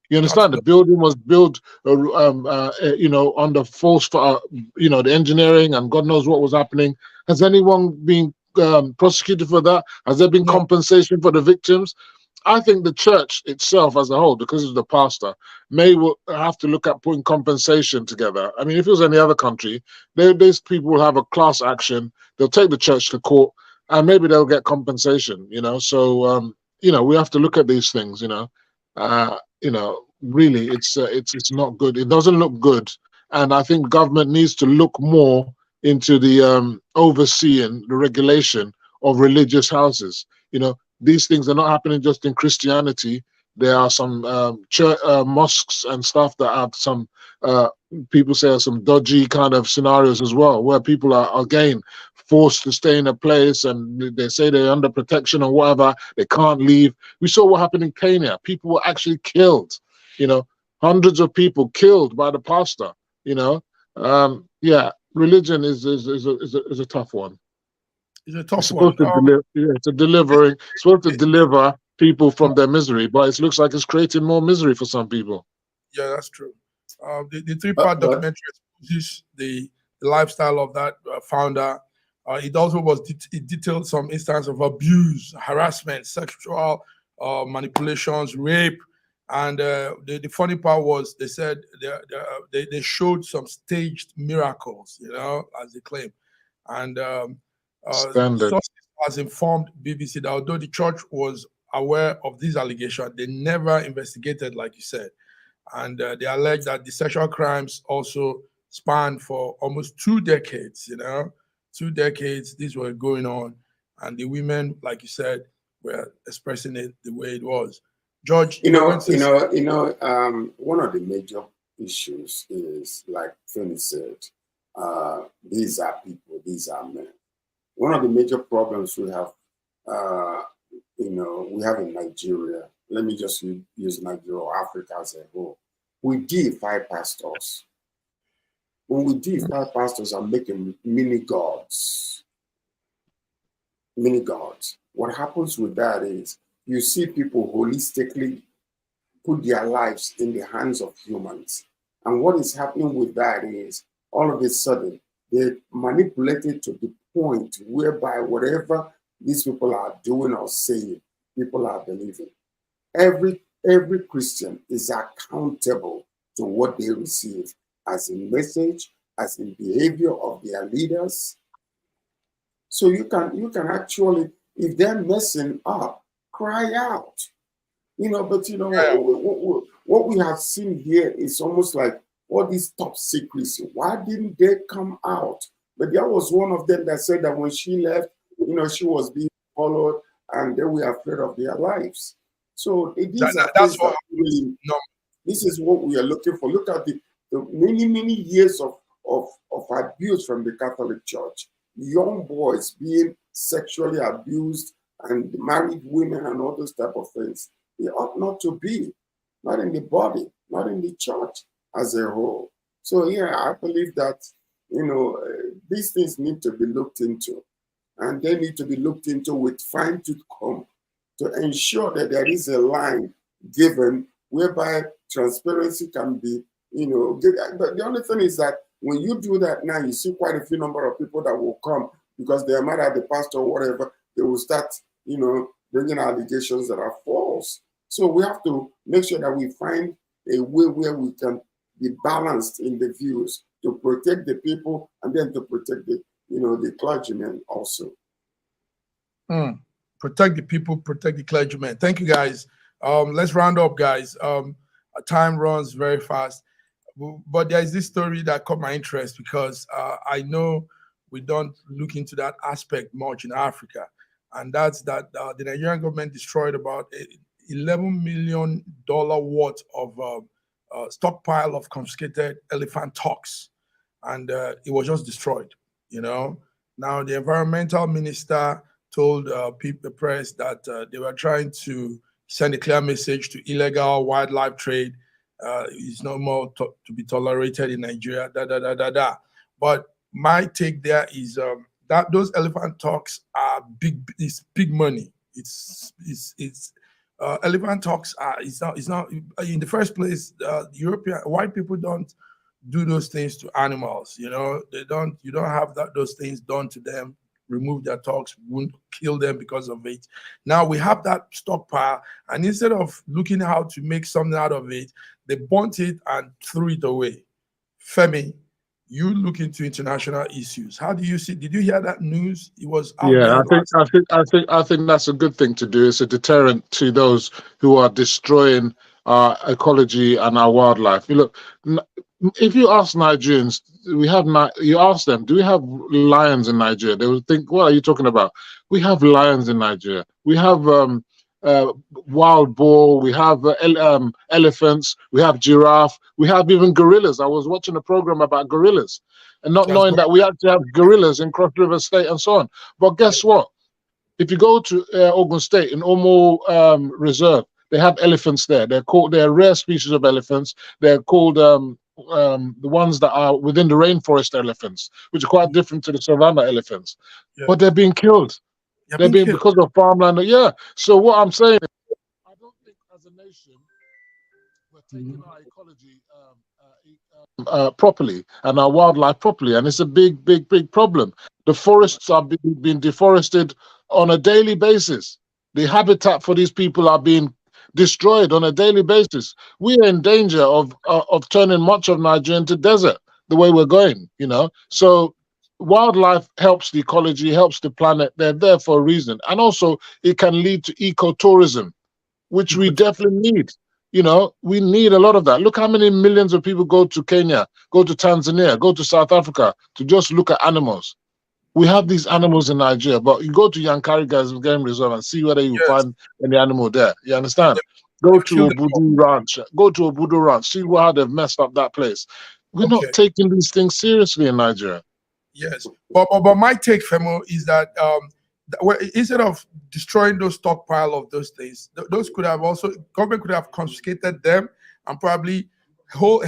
You understand? The building was built, under false, the engineering, and God knows what was happening. Has anyone been prosecuted for that? Has there been compensation for the victims? I think the church itself as a whole, because of the pastor, may have to look at putting compensation together. I mean, if it was any other country, these people will have a class action. They'll take the church to court, and maybe they'll get compensation. So we have to look at these things. Really, it's not good. It doesn't look good, and I think government needs to look more into the overseeing the regulation of religious houses. These things are not happening just in Christianity. There are some mosques and stuff that have some people say are some dodgy kind of scenarios as well, where people are again forced to stay in a place and they say they're under protection or whatever. They can't leave. We saw what happened in Kenya. People were actually killed. Hundreds of people killed by the pastor. Religion is a tough one. It's a tough it's supposed one. It's supposed to deliver people from their misery, but it looks like it's creating more misery for some people. Yeah, that's true. The 3-part documentary exposes the lifestyle of that founder. It also it detailed some instances of abuse, harassment, sexual manipulations, rape. And the funny part was they said they showed some staged miracles, as they claim. And sources has informed BBC that although the church was aware of these allegations, they never investigated, like you said. And they allege that the sexual crimes also spanned for almost 2 decades, 2 decades, these were going on. And the women, like you said, were expressing it the way it was. George, one of the major issues is, like Femi said, these are people, these are men. One of the major problems we have, we have in Nigeria let me just use Nigeria or Africa as a whole, we deify pastors. When we deify pastors and make them mini gods, what happens with that is you see people holistically put their lives in the hands of humans. And what is happening with that is all of a sudden they manipulate it to the point whereby whatever these people are doing or saying, people are believing. Every Christian is accountable to what they receive as in message, as in behavior of their leaders. So you can actually, if they're messing up, cry out. But what we have seen here is almost like all these top secrets. Why didn't they come out? But there was one of them that said that when she left, she was being followed and they were afraid of their lives. So this is what we are looking for. Look at the many years of abuse from the Catholic Church. Young boys being sexually abused and married women and all those type of things. They ought not to be, not in the body, not in the church as a whole. So I believe that, these things need to be looked into, and they need to be looked into with fine-tooth comb to ensure that there is a line given whereby transparency can be, but the only thing is that when you do that now, you see quite a few number of people that will come because they are mad at the pastor or whatever. They will start, bringing allegations that are false. So we have to make sure that we find a way where we can be balanced in the views to protect the people and then to protect the clergymen also. Protect the people, protect the clergymen. Thank you, guys. Let's round up, guys. Time runs very fast. But there is this story that caught my interest because I know we don't look into that aspect much in Africa. And that's that the Nigerian government destroyed about $11 million worth of stockpile of confiscated elephant tusks. And it was just destroyed, Now, the environmental minister told the press that they were trying to send a clear message to illegal wildlife trade. It's no more to be tolerated in Nigeria, But my take there is that those elephant tusks are it's big money. It's elephant tusks are, it's not in the first place, European white people don't do those things to animals. You don't have those things done to them. Remove their tusks, won't kill them because of it. Now we have that stockpile, and instead of looking how to make something out of it, they burnt it and threw it away. Femi, you look into international issues. How do you see? Did you hear that news? It was out there. I think that's a good thing to do. It's a deterrent to those who are destroying our ecology and our wildlife. Look, if you ask Nigerians, you ask them, do we have lions in Nigeria? They will think, what are you talking about? We have lions in Nigeria. We have wild boar, we have elephants, we have giraffe, we have even gorillas. I was watching a program about gorillas and not knowing that we actually have gorillas in Cross River State and so on. But guess what? If you go to Ogun State in Omo Reserve, they have elephants there. They're rare species of elephants. They're called the ones that are within the rainforest elephants, which are quite different to the savannah elephants. Yeah. But they're being killed. They're being because of farmland. Yeah. So what I'm saying is, I don't think as a nation we're taking our ecology properly and our wildlife properly, and it's a big problem. The forests are being deforested on a daily basis. The habitat for these people are being destroyed on a daily basis. We are in danger of turning much of Nigeria into desert the way we're going. So wildlife helps the ecology, helps the planet. They're there for a reason. And also it can lead to ecotourism, which we definitely need. We need a lot of that. Look how many millions of people go to Kenya, go to Tanzania, go to South Africa to just look at animals. We have these animals in Nigeria, but you go to Yankari Game Reserve and see whether you find any animal there. You understand? Go to Obudu Ranch, see how they've messed up that place. We're not taking these things seriously in Nigeria. Yes, but my take, Femo, is that instead of destroying those stockpile of those things, those could have also, government could have confiscated them and probably hold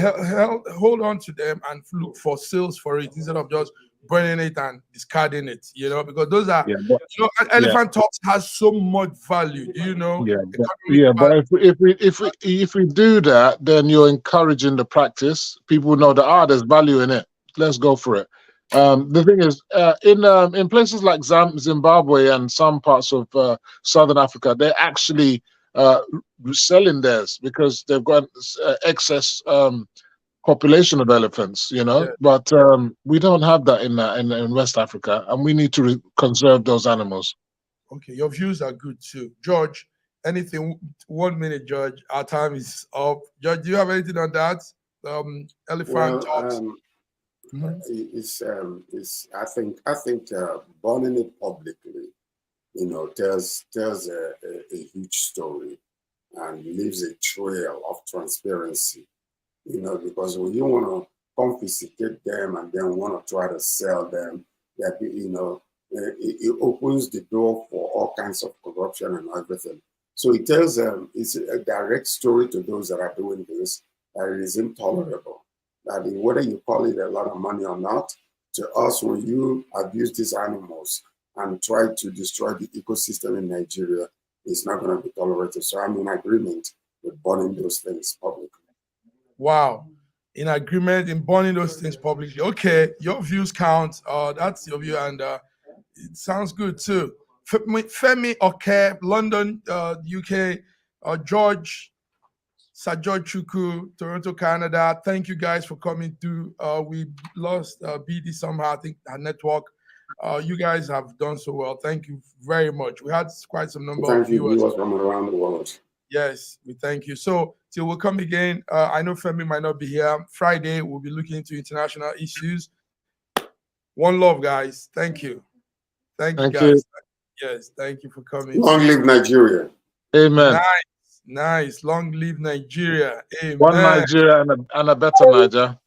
on to them and look for sales for it instead of just burning it and discarding it, you know, because those are, elephant tusks has so much value, do you know? But if we do that, then you're encouraging the practice. People know that there's value in it. Let's go for it. The thing is, in places like Zimbabwe and some parts of Southern Africa, they're actually selling theirs because they've got excess population of elephants, you know. But we don't have that in West Africa, and we need to conserve those animals. Okay, your views are good too, George. Anything? 1 minute, George. Our time is up. George, do you have anything on that? Elephant tusks. I think burning it publicly, you know, tells a huge story and leaves a trail of transparency, you know, because when you want to confiscate them and then want to try to sell them, that, you know, it opens the door for all kinds of corruption and everything. So it tells it's a direct story to those that are doing this, that it is intolerable. That whether you call it a lot of money or not, to us, when you abuse these animals and try to destroy the ecosystem in Nigeria, it's not going to be tolerated. So I'm in agreement with burning those things publicly. Wow. In agreement in burning those things publicly. Okay, your views count. That's your view, and it sounds good too. Femi Oke, London, UK, George, Sir George Chuku, Toronto, Canada. Thank you guys for coming through. We lost BD somehow, I think, our network. You guys have done so well. Thank you very much. We had quite some number of viewers from around the world. Yes, we thank you. So till we'll come again, I know Femi might not be here. Friday, we'll be looking into international issues. One love, guys. Thank you. Thank you, guys. Yes, thank you for coming. Long live Nigeria. Amen. Nice. Long live Nigeria. Amen. One Nigeria and a better Nigeria.